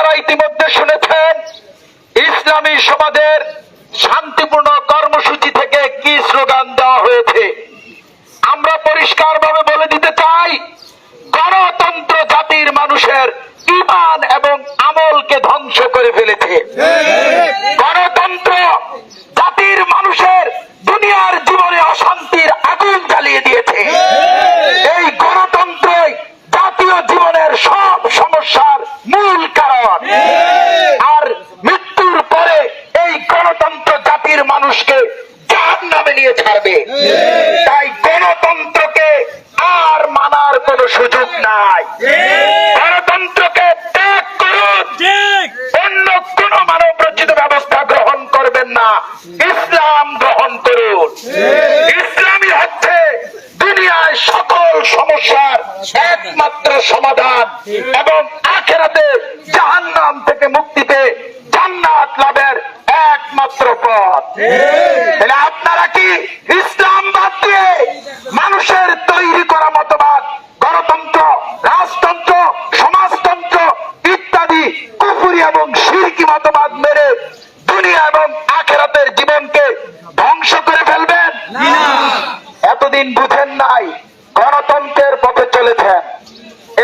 আপনারা ইতিমধ্যে শুনেছেন ইসলামী সমাজের শান্তিপূর্ণ কর্মসূচি থেকে কি স্লোগান দেওয়া হয়েছে। আমরা পরিষ্কারভাবে বলে দিতে চাই, গণতন্ত্র জাতির মানুষের ঈমান এবং আমলকে ধ্বংস করে ফেলেছে। গণতন্ত্র জাতির মানুষের দুনিয়ার জীবনে অশান্তির আগুন জ্বালিয়ে দিয়েছে। এই গণতন্ত্রই জাতীয় জীবনের সব সমস্যার মূল কারণ। আর মৃত্যুর পরে এই গণতন্ত্র জাতির মানুষকে জাহান্নামে নিয়ে ছাড়বে। তাই গণতন্ত্রকে আর মানার কোন সুযোগ নাই। গণতন্ত্রকে ত্যাগ করুন, অন্য কোন মানব রচিত ব্যবস্থা গ্রহণ করবেন না, ইসলাম গ্রহণ করুন। ইসলামই হচ্ছে দুনিয়ায় সকল সমস্যার একমাত্র সমাধান এবং আখিরাতে জাহান্নাম থেকে মুক্তিতে জান্নাত লাভের একমাত্র পথ। তাহলে আপনারা কি ইসলাম বাদ দিয়ে মানুষের তৈরি করা মতবাদ, গণতন্ত্র, রাজতন্ত্র, সমাজতন্ত্র ইত্যাদি কুফরি এবং শিরকি মতবাদ মেরে দুনিয়া এবং আখিরাতের জীবনকে ধ্বংস করে ফেলবেন? এতদিন বুঝেন নাই, গণতন্ত্রের পথে চলেছেন,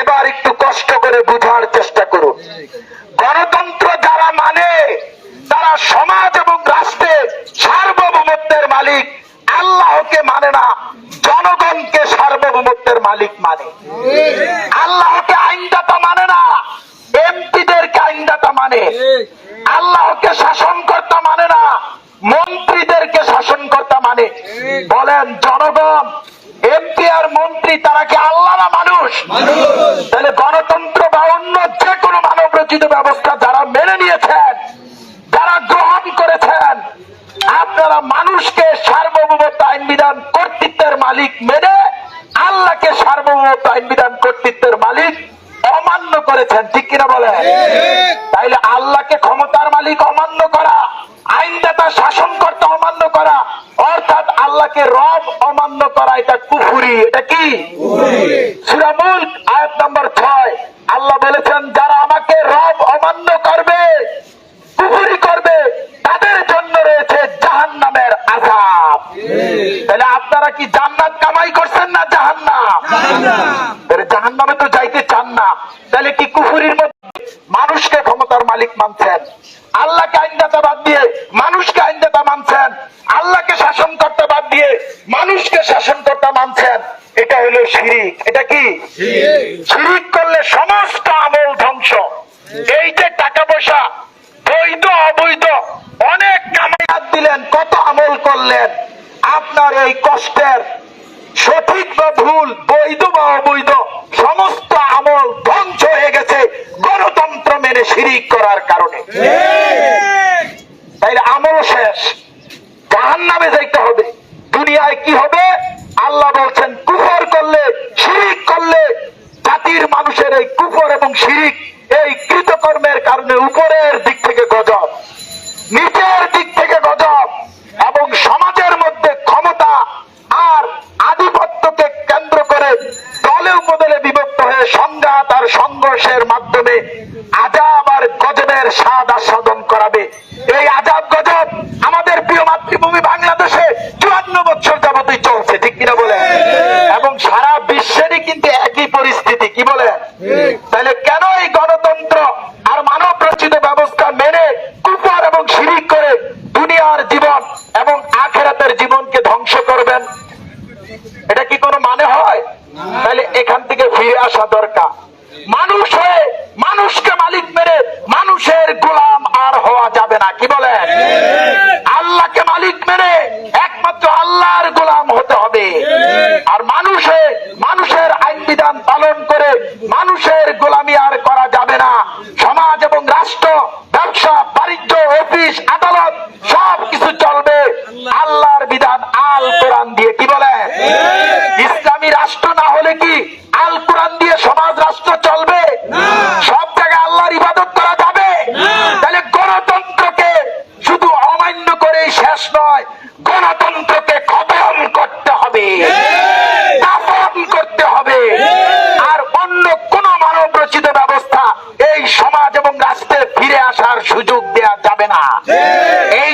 এবার একটু কষ্ট করে বুঝার চেষ্টা করুন। গণতন্ত্র যারা মানে তারা সমাজ এবং রাষ্ট্রের সার্বভৌমত্বের মালিক। আল্লাহকে মানে না, জনগণকে সার্বভৌমত্বের মালিক মানে। আল্লাহকে আইনদাতা মানে না, এমপিদেরকে আইনদাতা মানে। আল্লাহকে শাসনকর্তা মানে না, মন্ত্রীদেরকে শাসনকর্তা মানে। বলেন জনগণ, এমপি আর মন্ত্রী তারা কি আল্লাহ না মানুষ? তাহলে গণতন্ত্র বা অন্য যে কোনো মানব রচিত ব্যবস্থা যারা মেনে নিয়েছেন, যারা গ্রহণ করেছেন, আপনারা মানুষকে সার্বভৌমত্ব আইন বিধান কর্তৃত্বের মালিক মেনে আল্লাহকে সার্বভৌমত্ব আইন বিধান কর্তৃত্বের মালিক অমান্য করেছেন, ঠিক কিনা বলেন? তাইলে আল্লাহকে ক্ষমতার মালিক অমান্য করা, আইনদাতা শাসনকর্তা অমান্য করা, অর্থাৎ আল্লাহকে রব অমান্য করা, এটা কুফরি। এটা কি? সূরা মুলক আয়াত নম্বর 6 আল্লাহ বলেছেন, যারা আমাকে রব অমান্য করবে, কুফরি করবে, তাদের জন্য রয়েছে জাহান্নামের আযাব। তাহলে আপনারা কি জান্নাত কামাই করছেন না জাহান্নাম? জাহান্নামে তো যাইতে চান না। তাহলে কি কুফরির মধ্যে মানুষকে ক্ষমতার মালিক মানছেন, আল্লাহকে আইনদাতা বাদ দিয়ে মানুষকে আইনদাতা মানছেন, আল্লাহকে শাসনকর্তা বাদ দিয়ে মানুষকে শাসনকর্তা মানছেন। এটা হলো শিরিক। এটা কি? শিরিক করলে সমস্ত আমল ধ্বংস। এই যে টাকা পয়সা বৈধ অবৈধ অনেক কামাই দিলেন, কত আমল করলেন, আপনার এই কষ্টের সঠিক বা ভুল, বৈধ বা অবৈধ সমস্ত আমল ধ্বংস হয়ে গেছে গণতন্ত্র মেনে শিরিক করার কারণে। তাইলে আমল শেষ, জাহান্নামে যাইতে হবে। দুনিয়ায় কি হবে? আল্লাহ বলছেন, কুফর করলে, শিরিক করলে জাতির মানুষের এই কুফর এবং শিরিক, এই কৃতকর্মের কারণে উপরের দিক থেকে গজব, নিচের দিক থেকে গজব, এবং সমাজের মধ্যে ক্ষমতা আর আধিপত্যকে কেন্দ্র করে দলে উপদলে বিভক্ত হয়ে সংঘাত আর সংঘর্ষের মাধ্যমে আযাব আর গজবের স্বাদ আস্বাদন করাবে। এই আযাব গজব আমাদের প্রিয় মাতৃভূমি বাংলাদেশে 54 বছর যাবতই চলছে, ঠিক কিনা বলে? এবং সারা বিশ্বেরই কিন্তু একই পরিস্থিতি, কি বলে? তাহলে কেন এই গণতন্ত্র আর মানব রচিত ব্যবস্থা মেনে কুফর এবং শিরিক করে দুনিয়ার জীবন এবং আখিরাতের জীবনকে ধ্বংস করবেন? এটা কি কোনো মানে হয়? তাহলে এখান থেকে ফিরে আসা দরকার। মানুষ হয়ে মানুষকে মালিক মেনে মানুষের গোলাম আর হওয়া যাবে না, কি বলেন? আল্লাহকে মালিক মেনে একমাত্র আল্লাহর গোলাম হতে হবে। আর মানুষ হয়ে মানুষের আইন বিধান পালন করে মানুষের গোলামি আর করা যাবে না। সমাজ এবং রাষ্ট্র, ব্যবসা বাণিজ্য, অফিস আদালত সবকিছু চলবে আল্লাহর বিধান আল কোরআন দিয়ে, কি বলে? ইসলামী রাষ্ট্র না হলে কি আল কোরআন দিয়ে সমাজ রাষ্ট্র চলবে? সব জায়গায় আল্লাহর ইবাদত করা যাবে? তাহলে গণতন্ত্রকে শুধু অমান্য করেই শেষ নয়, গণতন্ত্রকে খতম করতে হবে, দাফন করতে হবে। আর অন্য কোন মানব রচিত ব্যবস্থা এই সমাজ এবং রাষ্ট্রের সুযোগ দেয়া যাবে না। এই